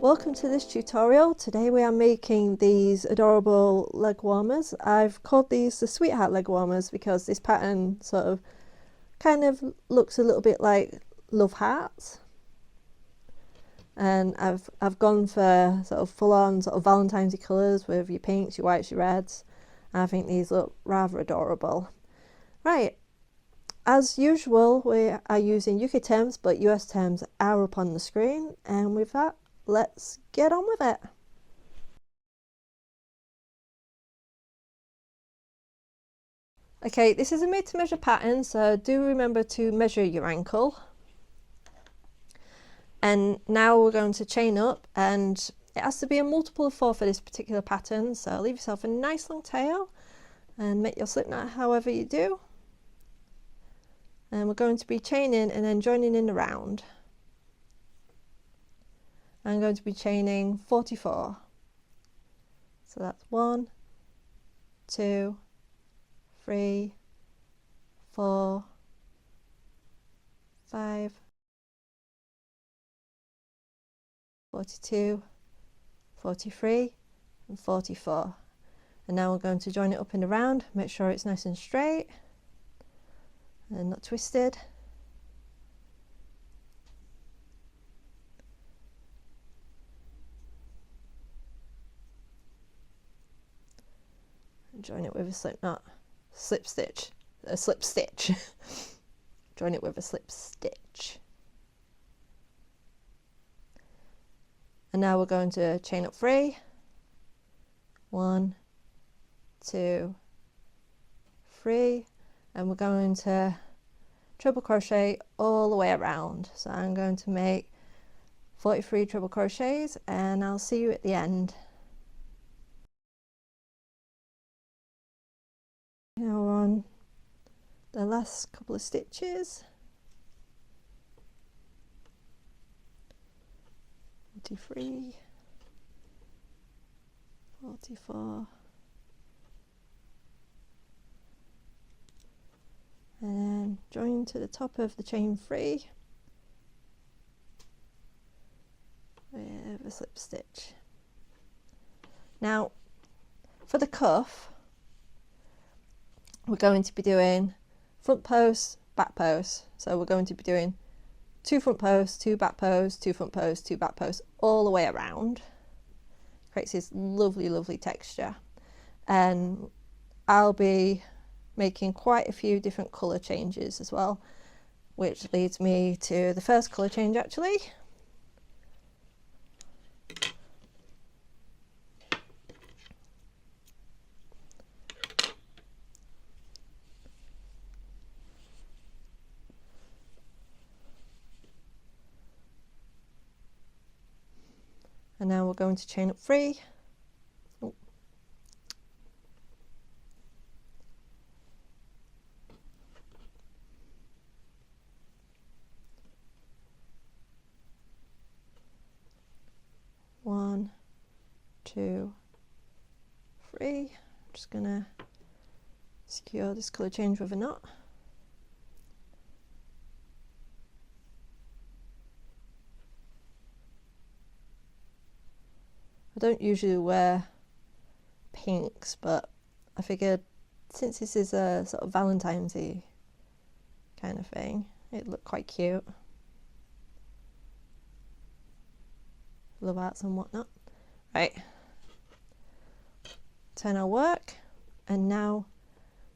Welcome to this tutorial. Today we are making these adorable leg warmers. I've called these the Sweetheart Legwarmers because this pattern sort of kind of looks a little bit like love hearts, and I've gone for sort of full-on sort of Valentine's colours with your pinks, your whites, your reds. I think these look rather adorable. Right, as usual we are using UK terms, but US terms are up on the screen, and with that, let's get on with it. Okay, this is a made to measure pattern, so do remember to measure your ankle. And now we're going to chain up, and it has to be a multiple of 4 for this particular pattern, so leave yourself a nice long tail and make your slip knot however you do. And we're going to be chaining and then joining in the round. I'm going to be chaining 44. So that's 1, 2, 3, 4, 5, 42, 43 and 44. And now we're going to join it up in the round, make sure it's nice and straight and not twisted. And join it with a slip stitch. Join it with a slip stitch. And now we're going to chain up 3. 1, 2, 3, and we're going to treble crochet all the way around. So I'm going to make 43 treble crochets, and I'll see you at the end. Now we're on the last couple of stitches. 43, 44, and then join to the top of the chain 3 with a slip stitch. Now for the cuff, we're going to be doing front post, back post. So we're going to be doing 2 front posts, 2 back posts, 2 front posts, 2 back posts, all the way around. Creates this lovely texture. And I'll be making quite a few different colour changes as well, which leads me to the first colour change actually. And now we're going to chain up 3. Oh. 1, 2, 3. I'm just gonna secure this colour change with a knot. I don't usually wear pinks, but I figured since this is a sort of Valentine's-y kind of thing, it'd look quite cute. Love hearts and whatnot. Right, turn our work, and now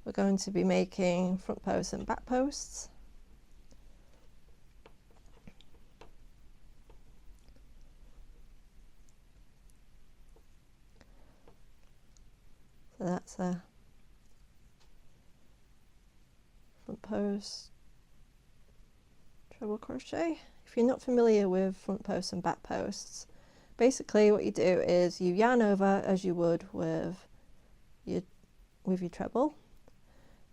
we're going to be making front posts and back posts. So that's a front post, treble crochet. If you're not familiar with front posts and back posts, basically what you do is you yarn over as you would with your treble,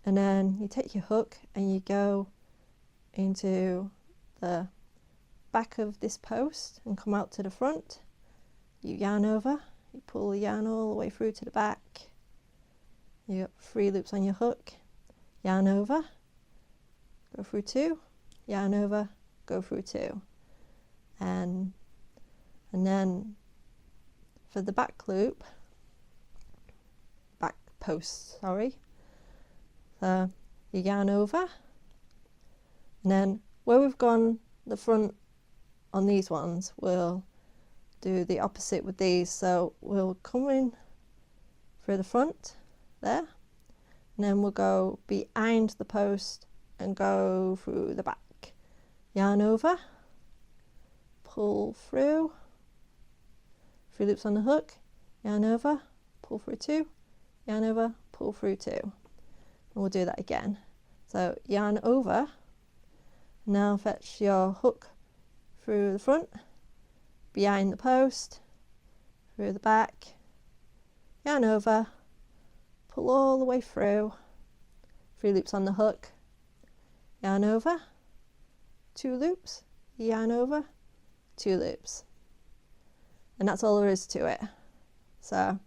and then you take your hook and you go into the back of this post and come out to the front. You yarn over, you pull the yarn all the way through to the back. You got 3 loops on your hook, yarn over, go through 2, yarn over, go through 2, and And then for the back loop, back post, sorry, so you yarn over, and then where we've gone the front on these ones, we'll do the opposite with these. So we'll come in through the front there, and then we'll go behind the post and go through the back, yarn over, pull through, 3 loops on the hook, yarn over, pull through 2, yarn over, pull through 2, and we'll do that again. So yarn over, now fetch your hook through the front, behind the post, through the back, yarn over, pull all the way through, 3 loops on the hook, yarn over, 2 loops, yarn over, 2 loops, and that's all there is to it. So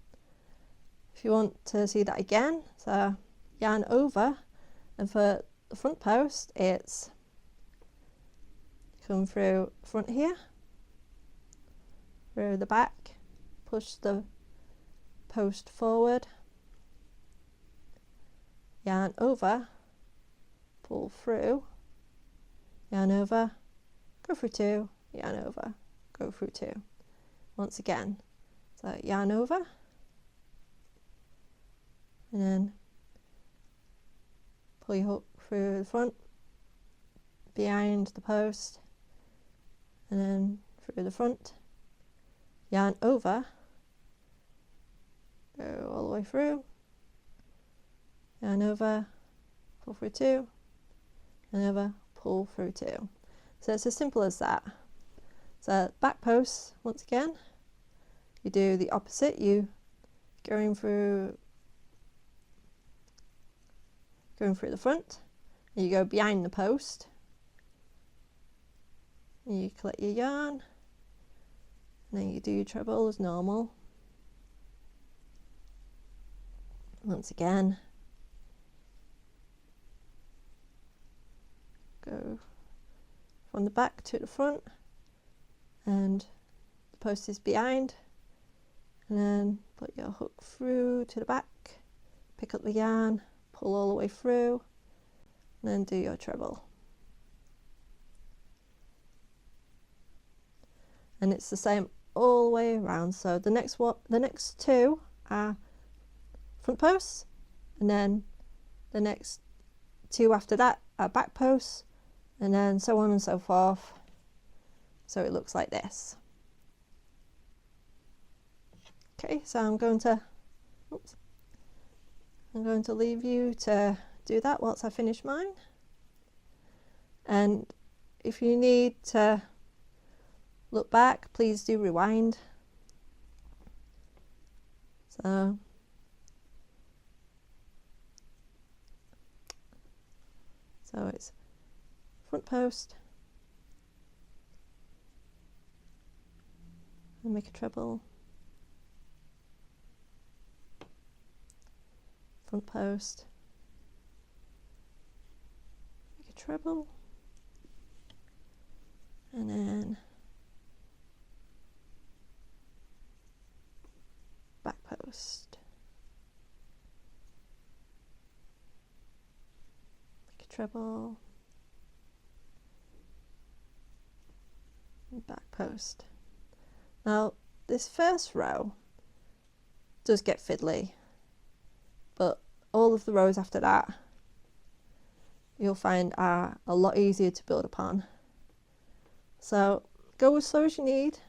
if you want to see that again, so yarn over, and for the front post it's come through front here, through the back, push the post forward, yarn over, pull through, yarn over, go through 2, yarn over, go through 2. Once again, so yarn over, and then pull your hook through the front, behind the post, and then through the front, yarn over, go all the way through, yarn over, pull through 2, yarn over, pull through 2. So it's as simple as that. So back post, once again, you do the opposite, you going through the front, and you go behind the post, and you collect your yarn, and then you do your treble as normal. Once again, go from the back to the front, and the post is behind, and then put your hook through to the back, pick up the yarn, pull all the way through, and then do your treble. And it's the same all the way around. So the next 2 are front posts, and then the next 2 after that are back posts, and then so on and so forth. So it looks like this. Okay, so I'm going to leave you to do that whilst I finish mine. And if you need to look back, please do rewind. So it's front post, and make a treble, front post, make a treble, and then back post, make a treble, and back post. Now this first row does get fiddly, but all of the rows after that you'll find are a lot easier to build upon. So go as slow as you need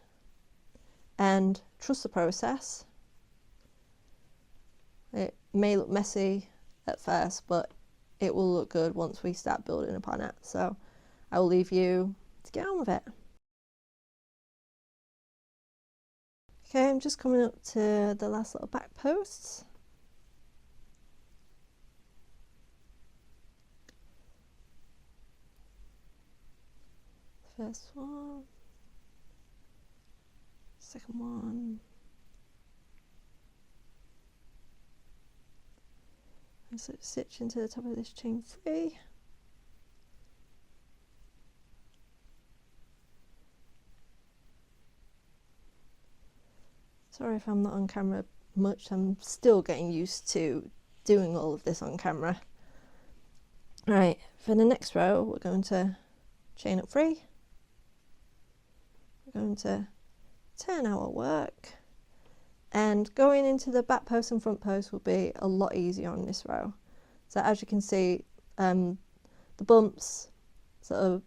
and trust the process. It may look messy at first, but it will look good once we start building upon it. So I will leave you to get on with it. Okay, I'm just coming up to the last little back posts. First one, second one, and so stitch into the top of this chain 3, Sorry if I'm not on camera much, I'm still getting used to doing all of this on camera. Right, for the next row we're going to chain up 3. We're going to turn our work, and going into the back post and front post will be a lot easier on this row. So as you can see, the bumps sort of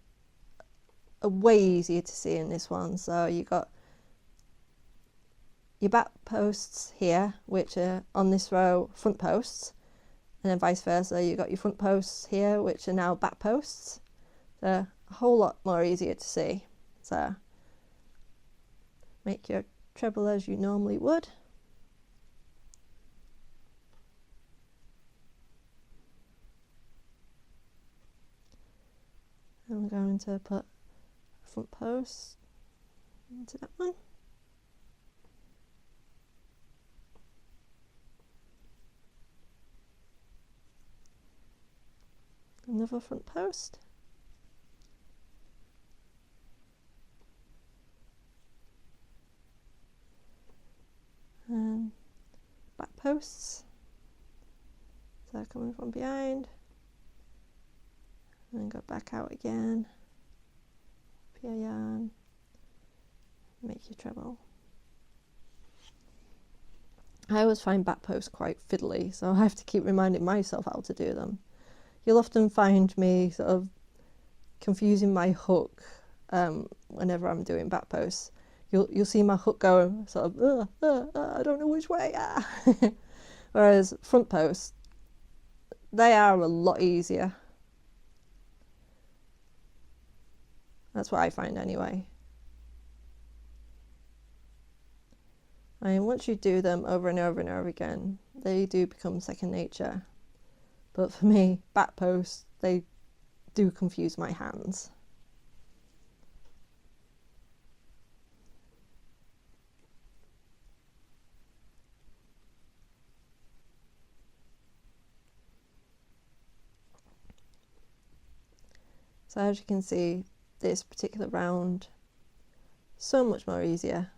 are way easier to see in this one. So you got your back posts here, which are on this row front posts, and then vice versa, you got your front posts here, which are now back posts. So a whole lot more easier to see. So make your treble as you normally would. I'm going to put a front post into that one. Another front post. And back posts. So coming from behind. And then go back out again. Put your yarn. Make your treble. I always find back posts quite fiddly, so I have to keep reminding myself how to do them. You'll often find me sort of confusing my hook whenever I'm doing back posts. You'll see my hook go sort of, I don't know which way. Whereas front posts, they are a lot easier. That's what I find anyway. And once you do them over and over and over again, they do become second nature. But for me, back posts, they do confuse my hands. So as you can see, this particular round, so much more easier.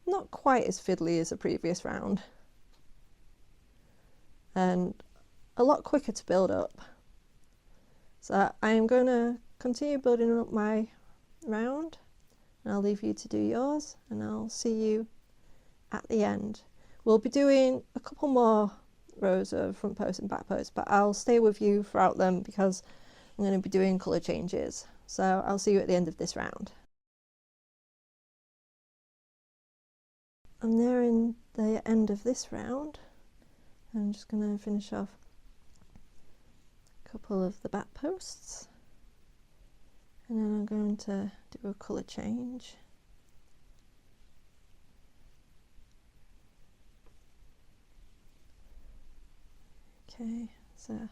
Not quite as fiddly as the previous round. And a lot quicker to build up. So I'm going to continue building up my round, and I'll leave you to do yours, and I'll see you at the end. We'll be doing a couple more rows of front post and back post, but I'll stay with you throughout them because I'm going to be doing colour changes. So I'll see you at the end of this round. I'm nearing the end of this round. I'm just going to finish off a couple of the back posts, and then I'm going to do a colour change. Okay, so I'll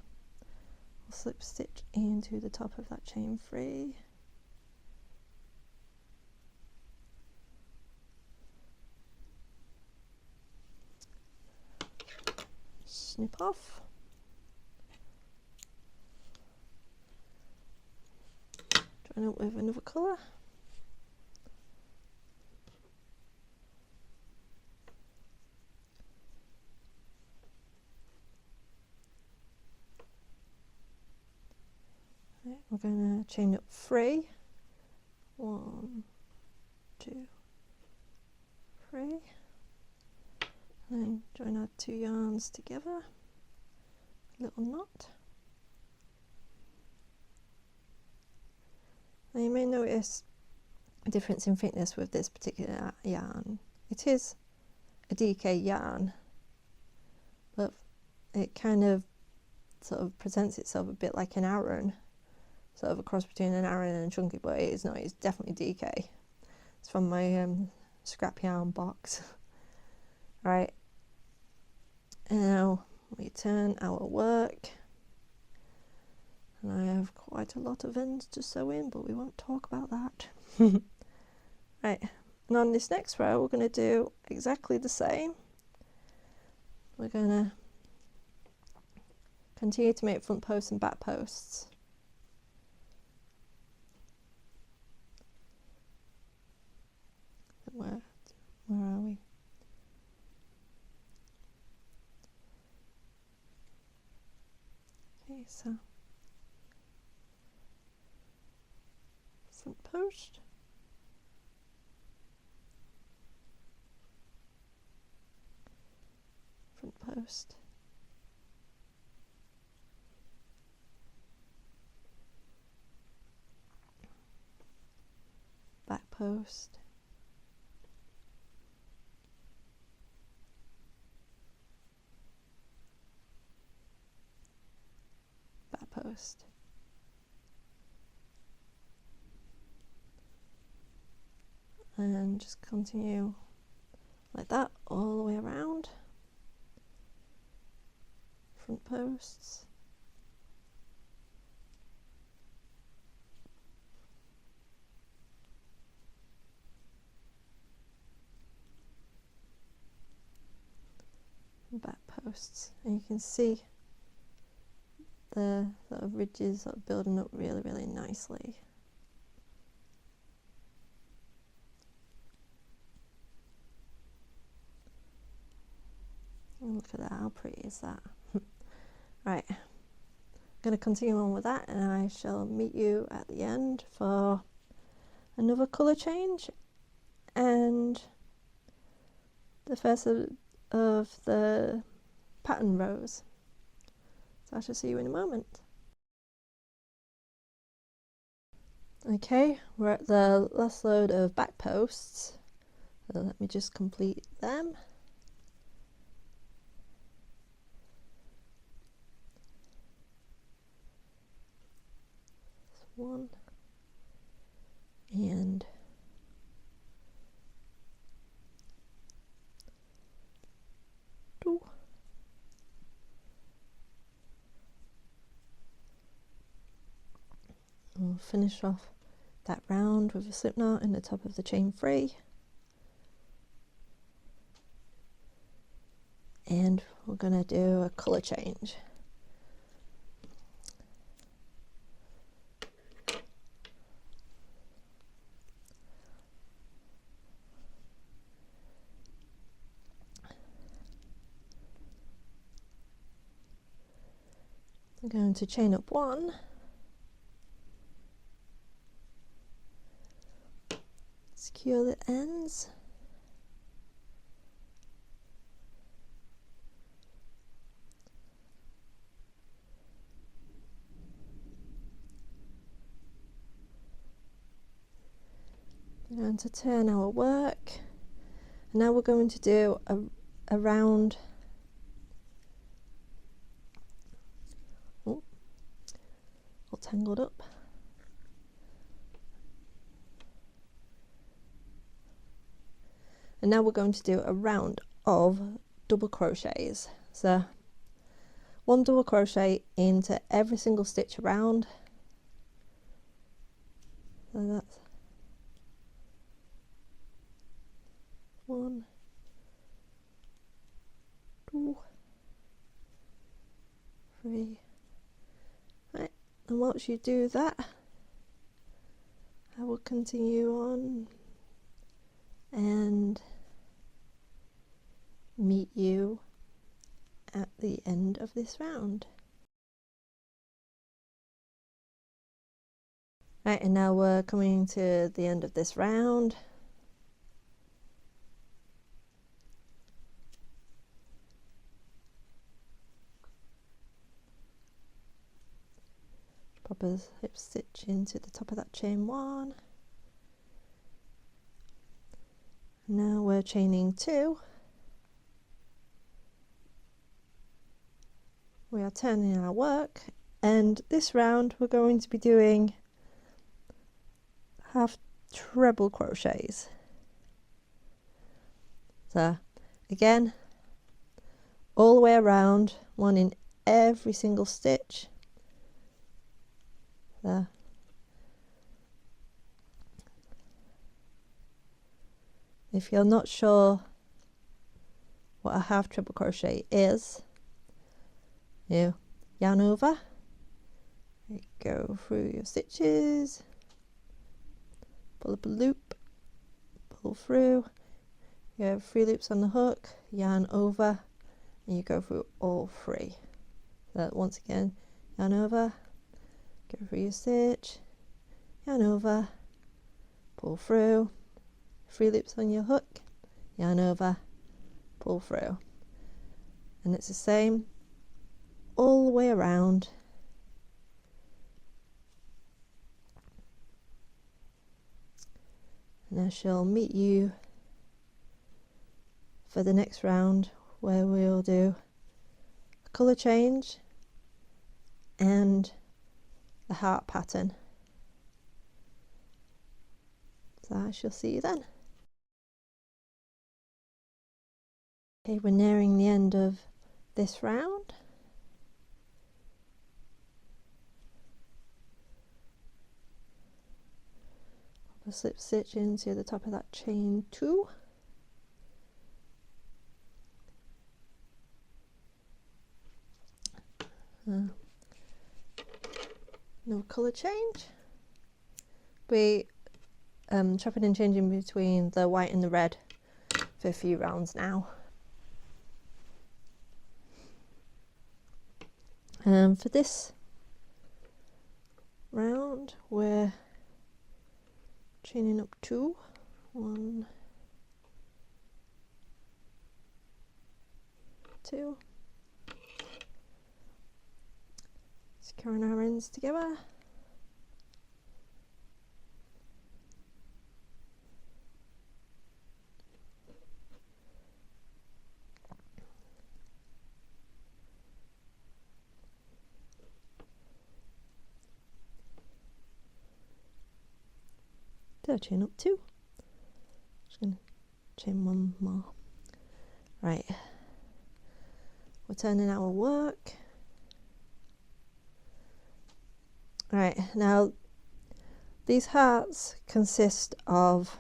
slip stitch into the top of that chain 3. Snip off. Join up with another colour. Right, we're going to chain up 3. 1, 2, 3. Then join our 2 yarns together, a little knot. Now you may notice a difference in thickness with this particular yarn. It is a DK yarn, but it kind of sort of presents itself a bit like an Aran, sort of a cross between an Aran and a chunky, but it is not, it's definitely DK. It's from my scrap yarn box. Right, and now we turn our work, and I have quite a lot of ends to sew in, but we won't talk about that. Right, and on this next row we're going to do exactly the same. We're going to continue to make front posts and back posts. Where are we? Okay, so front post, front post, back post, back post, and just continue like that all the way around. Front posts, and back posts, and you can see the sort of ridges sort of building up really nicely. And look at that, how pretty is that? Right, I'm going to continue on with that, and I shall meet you at the end for another colour change and the first of the pattern rows. So I shall see you in a moment. Okay, we're at the last load of back posts, so let me just complete them. One and two. We'll finish off that round with a slip knot in the top of the chain 3, and we're going to do a colour change. I'm going to chain up 1, secure the ends, we're going to turn our work, and now we're going to do a round. Oh, all tangled up. And now we're going to do a round of double crochets. So 1 double crochet into every single stitch around. So that's 1, 2, 3. Right, and once you do that, I will continue on and meet you at the end of this round. Right, and now we're coming to the end of this round. Pop a slip stitch into the top of that chain 1. Now we're chaining 2. We are turning our work, and this round we're going to be doing half treble crochets. So again, all the way around, 1 in every single stitch. There. If you're not sure what a half treble crochet is, you yarn over, you go through your stitches, pull up a loop, pull through, you have 3 loops on the hook, yarn over, and you go through all 3. So once again, yarn over, go through your stitch, yarn over, pull through, 3 loops on your hook, yarn over, pull through, and it's the same all the way around. And I shall meet you for the next round, where we'll do a colour change and the heart pattern. So I shall see you then. Okay, we're nearing the end of this round. Pop a slip stitch into the top of that chain 2. No colour change. We chopping and changing between the white and the red for a few rounds now. For this round, we're chaining up 2, 1, 2, securing our ends together. So chain up 2. Just going to chain 1 more. Right, we're turning our work. Right, now these hearts consist of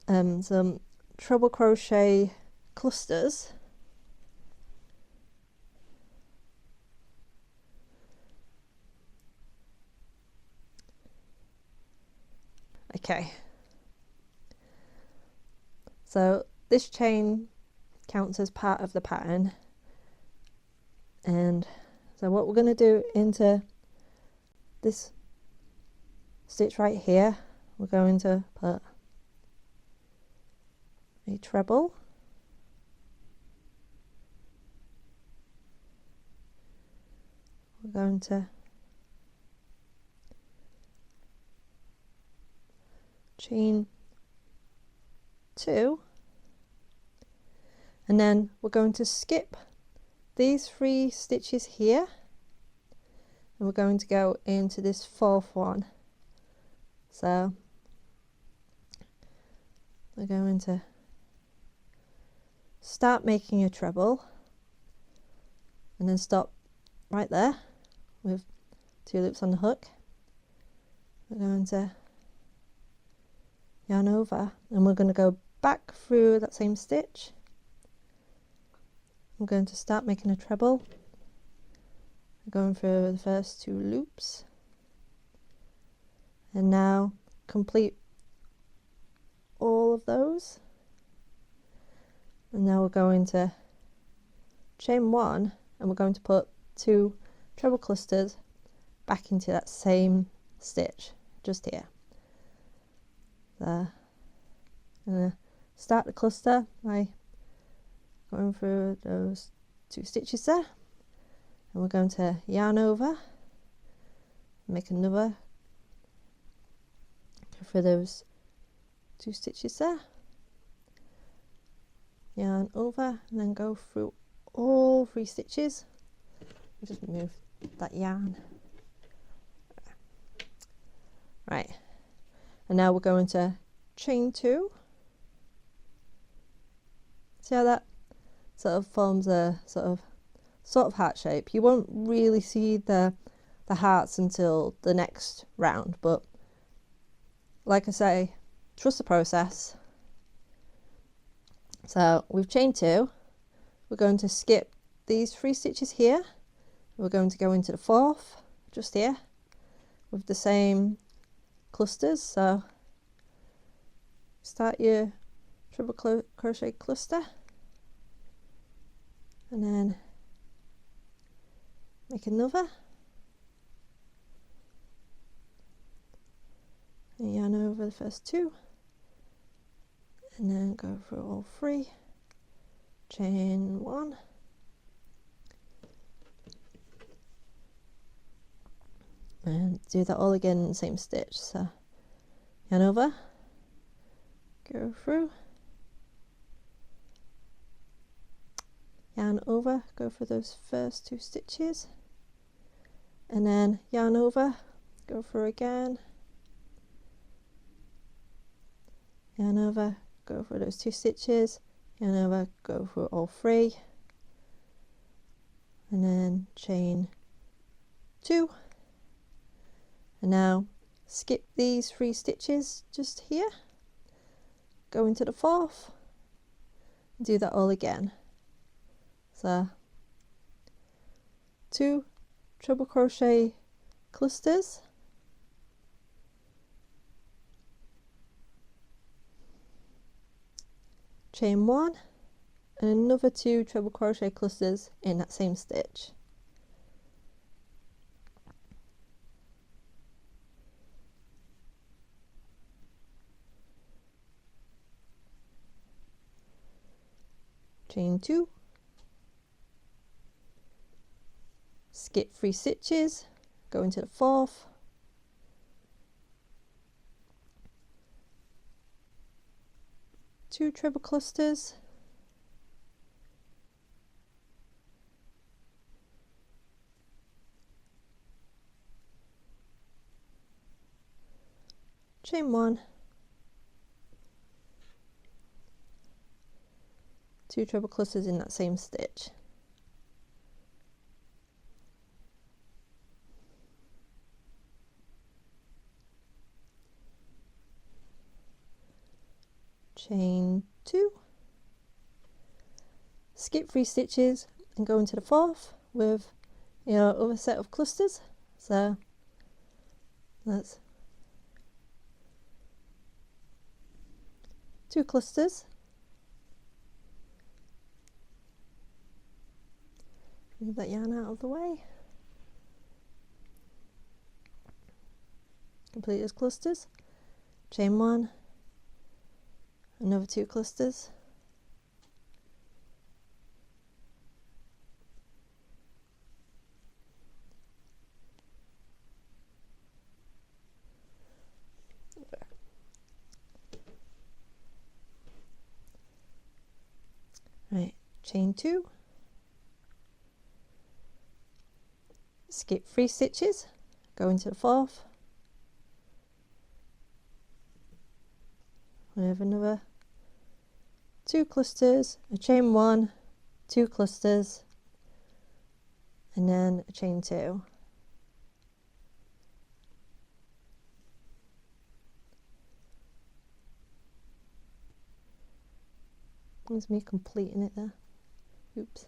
some treble crochet clusters. Okay, so this chain counts as part of the pattern, and so what we're going to do into this stitch right here, we're going to put a treble, we're going to chain 2, and then we're going to skip these 3 stitches here, and we're going to go into this 4th one. So we're going to start making a treble and then stop right there with 2 loops on the hook. We're going to yarn over, and we're going to go back through that same stitch. I'm going to start making a treble, going through the first 2 loops, and now complete all of those, and now we're going to chain 1, and we're going to put 2 treble clusters back into that same stitch just here. So I'm going to start the cluster by going through those 2 stitches there, and we're going to yarn over, make another, go through those 2 stitches there, yarn over, and then go through all 3 stitches. I'll just move that yarn. Right, and now we're going to chain 2. See how that sort of forms a sort of heart shape? You won't really see the hearts until the next round, but like I say, trust the process. So we've chained 2, we're going to skip these 3 stitches here, we're going to go into the 4th just here with the same clusters. So start your treble crochet cluster, and then make another, and yarn over the first two, and then go through all three, chain one, and do that all again in the same stitch. So yarn over, go through, yarn over, go for those first two stitches, and then yarn over, go through again, yarn over, go for those two stitches, yarn over, go through all three, and then chain two, and now skip these three stitches just here, go into the fourth, do that all again. So 2 treble crochet clusters, chain 1, and another 2 treble crochet clusters in that same stitch. Chain 2, skip 3 stitches, go into the fourth, two treble clusters, chain 1, 2 treble clusters in that same stitch. Chain 2, skip 3 stitches and go into the fourth with your other set of clusters. So that's 2 clusters, move that yarn out of the way, complete those clusters, chain 1, another 2 clusters, right, chain 2, skip 3 stitches, go into the fourth with another 2 clusters, a chain 1, 2 clusters, and then a chain 2. That's me completing it there. Oops.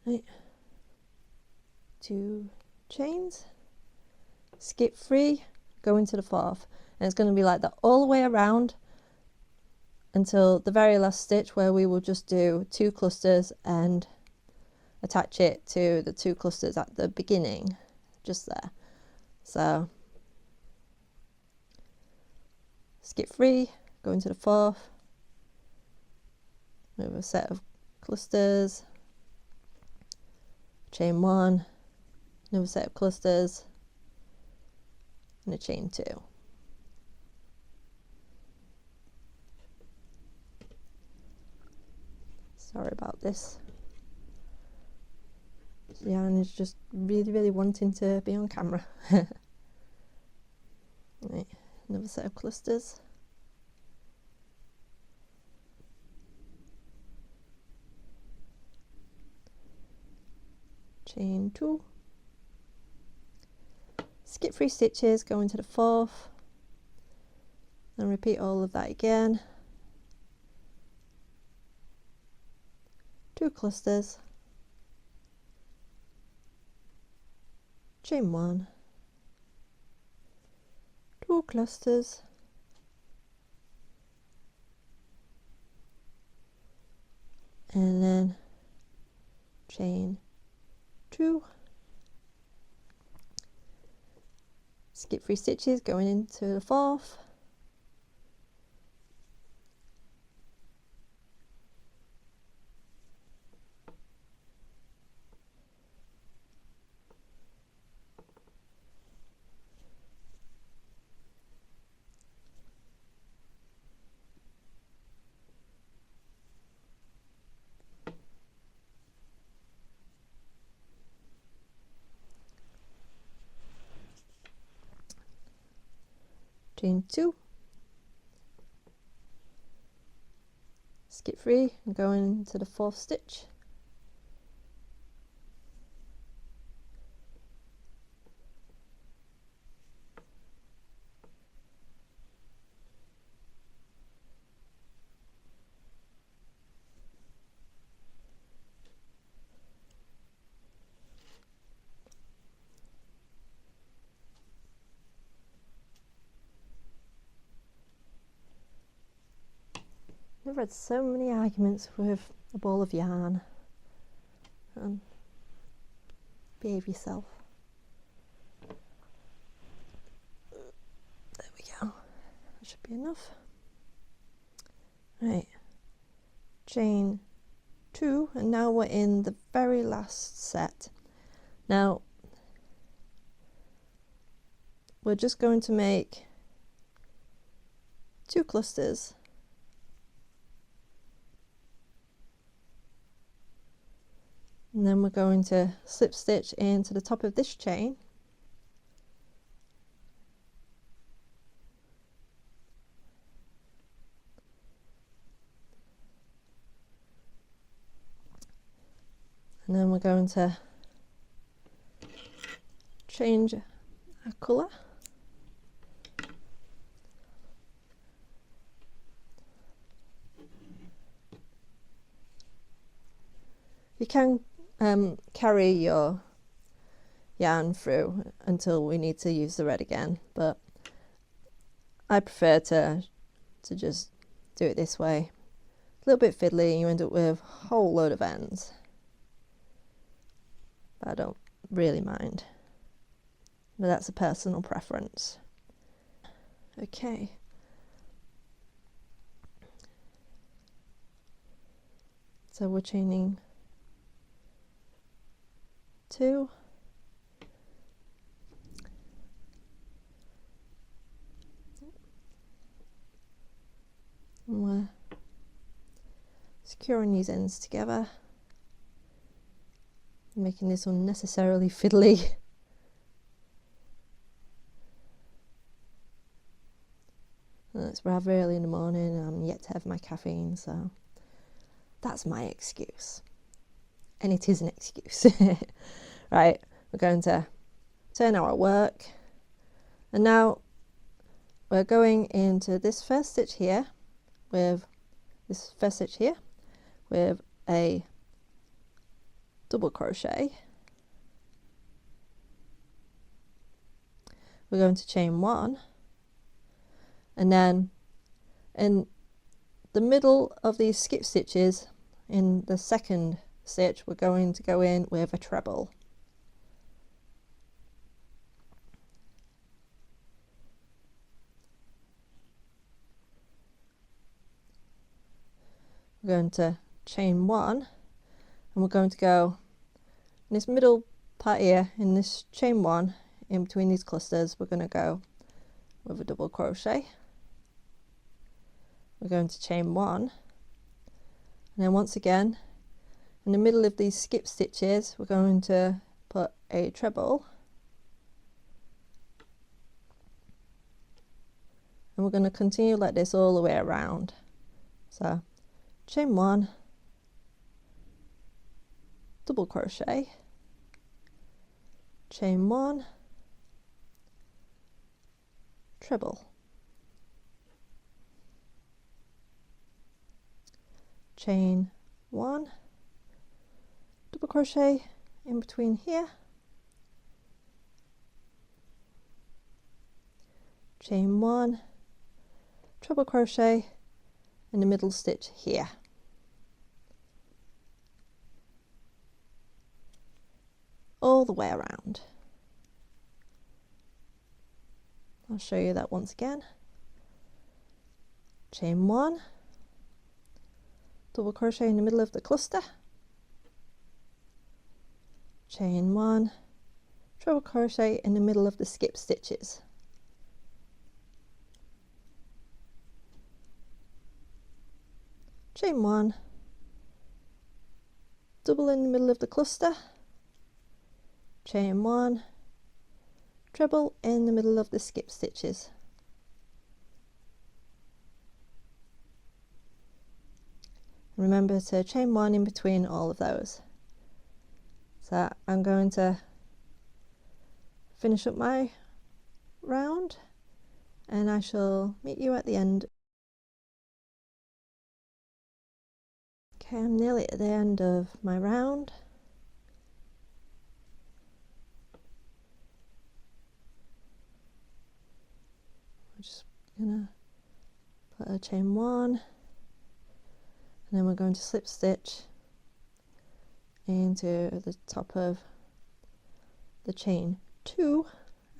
Right, 2 chains, skip 3, go into the fourth, and it's going to be like that all the way around until the very last stitch, where we will just do 2 clusters and attach it to the 2 clusters at the beginning, just there. So skip 3, go into the fourth with a set of clusters, chain 1, another set of clusters, and a chain 2. Sorry about this. Yarn is just really wanting to be on camera. Right, another set of clusters. Chain 2, skip 3 stitches, go into the fourth, and repeat all of that again. 2 clusters, chain 1, clusters, and then chain 2, skip 3 stitches going into the 4th, chain 2, skip 3 and go into the 4th stitch, I've had so many arguments with a ball of yarn. Behave yourself. There we go. That should be enough. Right. Chain 2, and now we're in the very last set. Now we're just going to make 2 clusters, and then we're going to slip stitch into the top of this chain, and then we're going to change our colour. You can carry your yarn through until we need to use the red again, but I prefer to just do it this way. A little bit fiddly and you end up with a whole load of ends, but I don't really mind, but that's a personal preference. Okay, so we're chaining 2, and we're securing these ends together, making this unnecessarily fiddly. It's rather early in the morning and I'm yet to have my caffeine, so that's my excuse. And it is an excuse. Right, we're going to turn our work, and now we're going into this first stitch here with a double crochet. We're going to chain 1, and then in the middle of these skip stitches in the second stitch we're going to go in with a treble. We're going to chain 1, and we're going to go in this middle part here, in this chain 1 in between these clusters, we're going to go with a double crochet. We're going to chain 1, and then once again in the middle of these skip stitches we're going to put a treble, and we're going to continue like this all the way around. So chain 1, double crochet, chain 1, treble, chain 1, double crochet in between here, chain 1, treble crochet in the middle stitch here. All the way around. I'll show you that once again. Chain 1, double crochet in the middle of the cluster, chain 1, treble crochet in the middle of the skip stitches, chain 1, double in the middle of the cluster, chain 1, treble in the middle of the skip stitches, remember to chain 1 in between all of those. So I'm going to finish up my round and I shall meet you at the end. Okay, I'm nearly at the end of my round. I'm just gonna put a chain 1 and then we're going to slip stitch into the top of the chain 2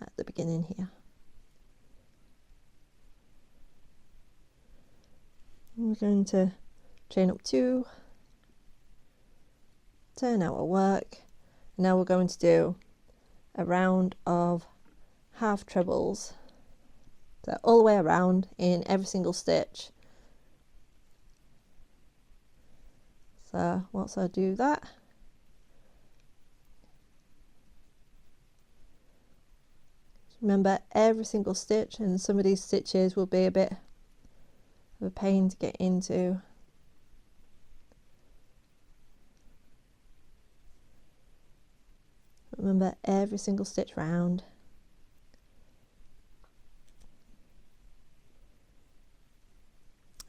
at the beginning here. And we're going to chain up 2, turn our work. Now we're going to do a round of half trebles, so all the way around in every single stitch. So once I do that, remember every single stitch, and some of these stitches will be a bit of a pain to get into. Remember every single stitch round.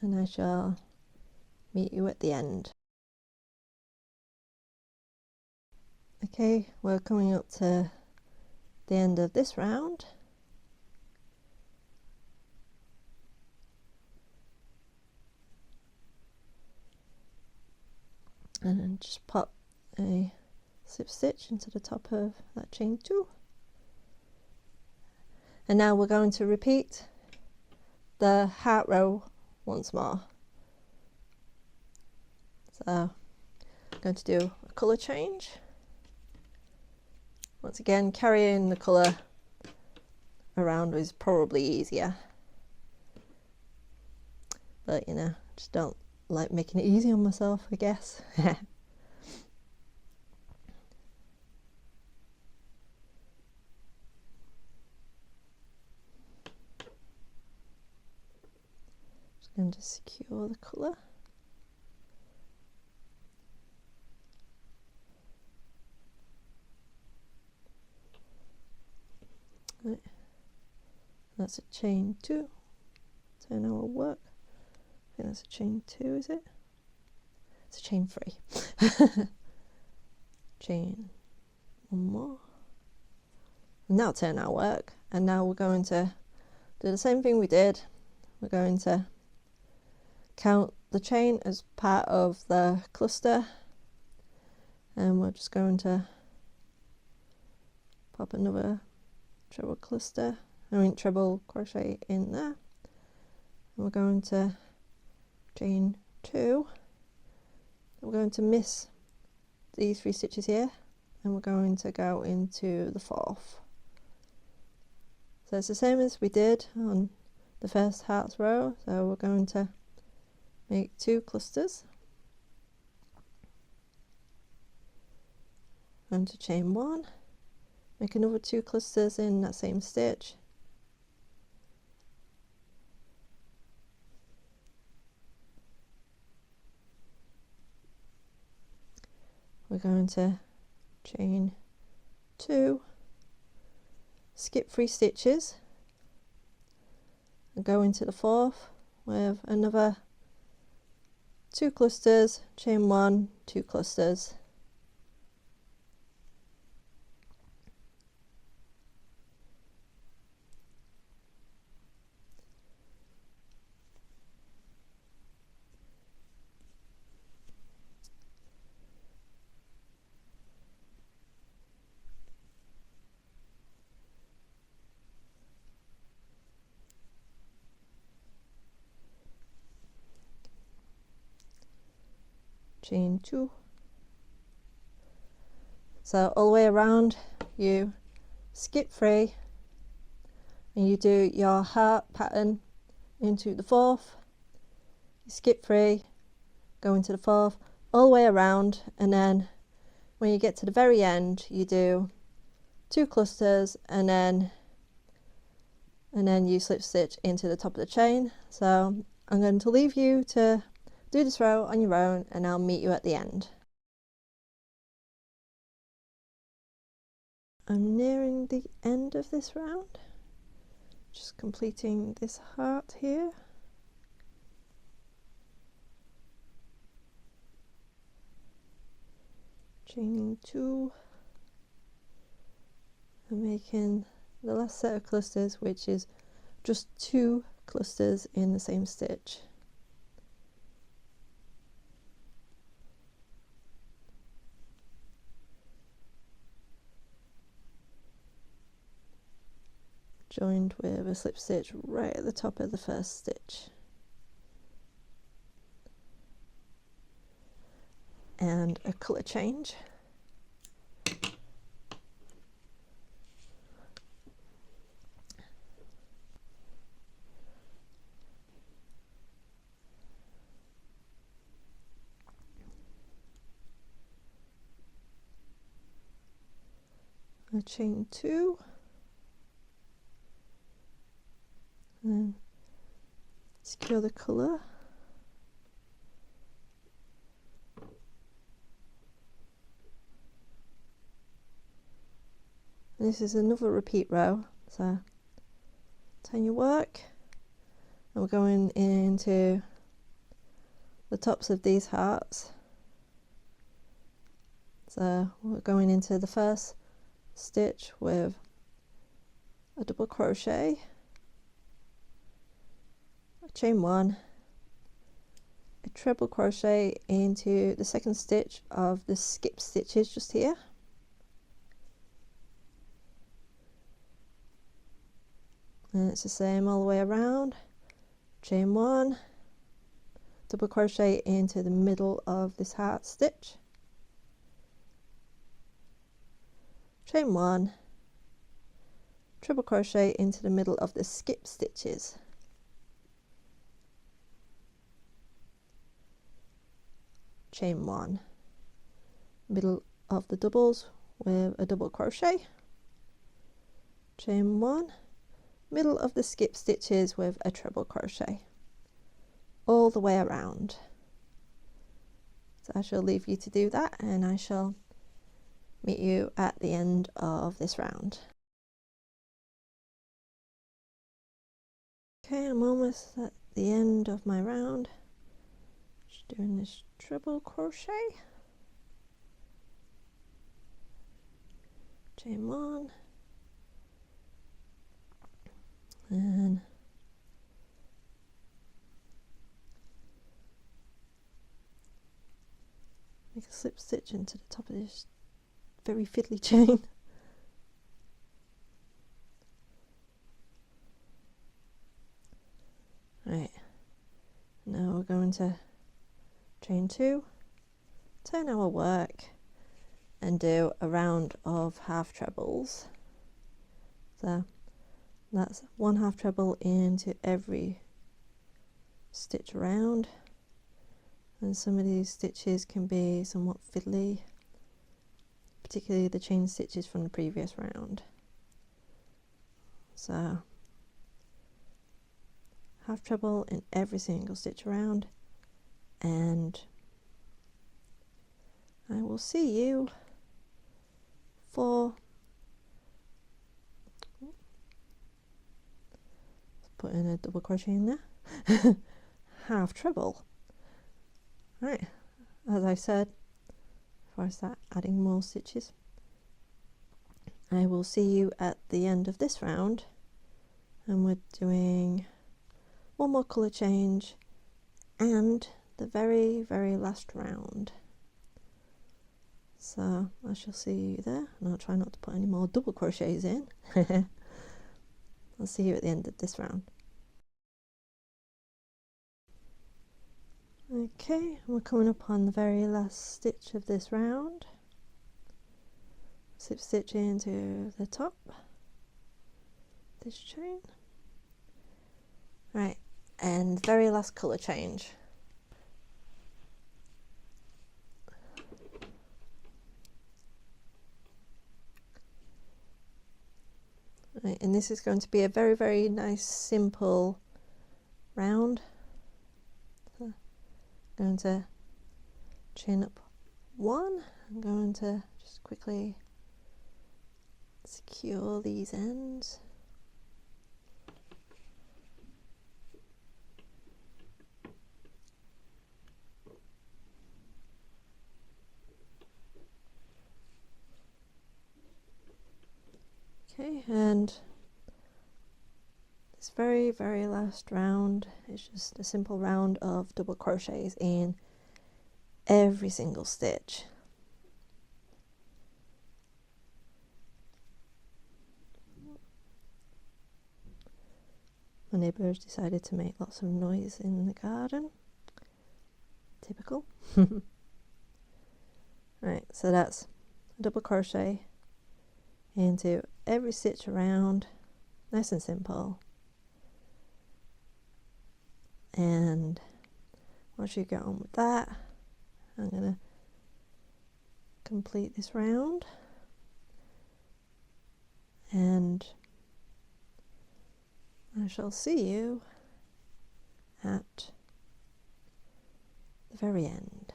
And I shall meet you at the end. Okay, we're coming up to the end of this round. And then just pop a slip stitch into the top of that chain 2. And now we're going to repeat the heart row once more. So I'm going to do a colour change. Once again, carrying the colour around is probably easier, but you know, just don't like making it easy on myself, I guess. Just going to secure the colour. Right. That's a chain 2. Turn our work. I think that's a chain 2, is it? It's a chain 3. Chain 1 more. Now turn our work, and now we're going to do the same thing we did. We're going to count the chain as part of the cluster, and we're just going to pop another treble crochet in there, and we're going to chain 2. We're going to miss these 3 stitches here, and we're going to go into the 4th. So it's the same as we did on the first heart row. So we're going to make 2 clusters, going to chain 1, make another 2 clusters in that same stitch, we're going to chain 2, skip 3 stitches and go into the 4th with another 2 clusters, chain 1, 2 clusters, chain 2. So all the way around you skip 3 and you do your heart pattern into the 4th, you skip 3, go into the 4th, all the way around, and then when you get to the very end you do 2 clusters and then you slip stitch into the top of the chain. So I'm going to leave you to do this row on your own and I'll meet you at the end. I'm nearing the end of this round, just completing this heart here. Chaining 2 and making the last set of clusters, which is just 2 clusters in the same stitch. Joined with a slip stitch right at the top of the first stitch. And a colour change. A chain 2 and secure the colour. This is another repeat row, so turn your work and we're going into the tops of these hearts. So we're going into the first stitch with a double crochet, a chain 1, a treble crochet into the second stitch of the skip stitches just here, and it's the same all the way around. Chain 1, double crochet into the middle of this heart stitch, chain 1, treble crochet into the middle of the skip stitches, chain 1, middle of the doubles with a double crochet, chain 1, middle of the skip stitches with a treble crochet, all the way around. So I shall leave you to do that and I shall meet you at the end of this round. Okay, I'm almost at the end of my round. Just doing this treble crochet, chain 1, and make a slip stitch into the top of this very fiddly chain. Right, now we're going to chain 2, turn our work and do a round of half trebles. So that's 1 half treble into every stitch around, and some of these stitches can be somewhat fiddly, particularly the chain stitches from the previous round. So half treble in every single stitch around, and I will see you for put in a double crochet in there. Half treble. Right, as I said, before I start adding more stitches, I will see you at the end of this round, and we're doing one more colour change and the very last round. So I shall see you there, and I'll try not to put any more double crochets in. I'll see you at the end of this round. Okay, we're coming up on the very last stitch of this round. Slip stitch into the top this chain. Right, and very last colour change. Right, and this is going to be a very, very nice simple round. So I'm going to chain up one. I'm going to just quickly secure these ends. Okay, and this very, very last round is just a simple round of double crochets in every single stitch. My neighbours decided to make lots of noise in the garden. Typical. Right, so that's a double crochet into every stitch around, nice and simple. And once you get on with that, I'm going to complete this round, and I shall see you at the very end.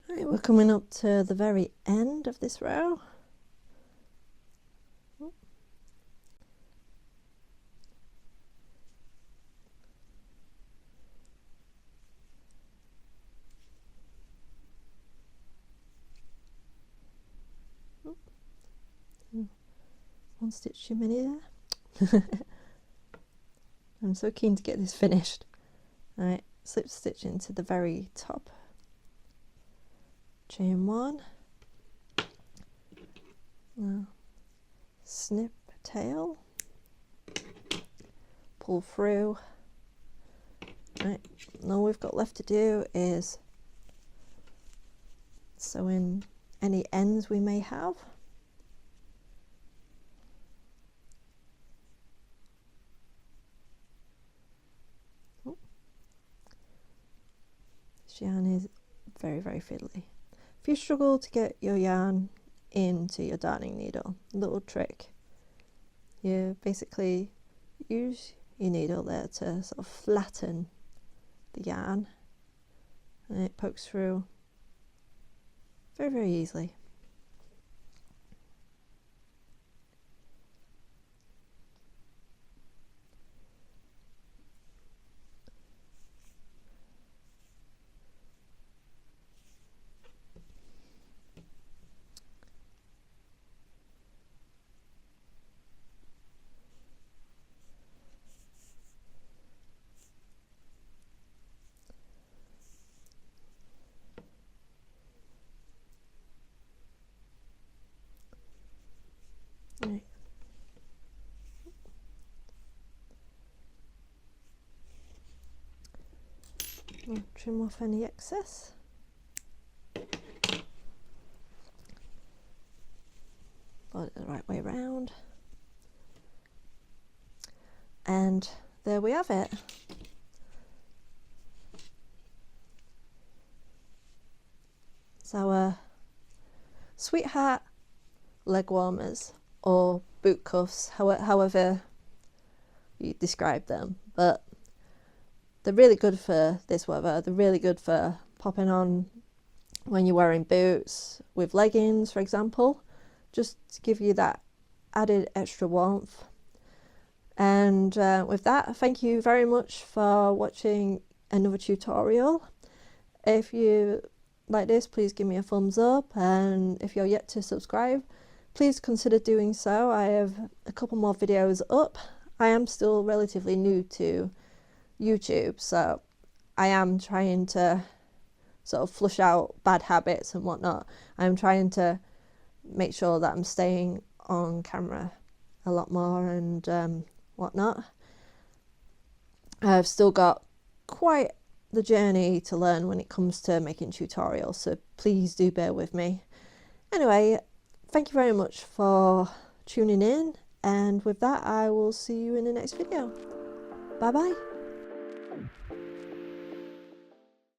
Right, we're coming up to the very end of this row. One stitch too many there. I'm so keen to get this finished. Right, slip stitch into the very top, chain one, now snip tail, pull through. Right, and all we've got left to do is sew in any ends we may have. This yarn is very, very fiddly. If you struggle to get your yarn into your darning needle, little trick, you basically use your needle there to sort of flatten the yarn, and it pokes through very, very easily. Right. I'll trim off any excess. Put it the right way round. And there we have it. It's our Sweetheart Legwarmers, or boot cuffs, however you describe them, but they're really good for this weather. They're really good for popping on when you're wearing boots with leggings, for example, just to give you that added extra warmth. And with that, thank you very much for watching another tutorial. If you like this, please give me a thumbs up, and if you're yet to subscribe, please consider doing so. I have a couple more videos up. I am still relatively new to YouTube, so I am trying to sort of flush out bad habits and whatnot. I'm trying to make sure that I'm staying on camera a lot more and whatnot. I've still got quite the journey to learn when it comes to making tutorials, so please do bear with me. Anyway, thank you very much for tuning in, and with that I will see you in the next video. Bye bye.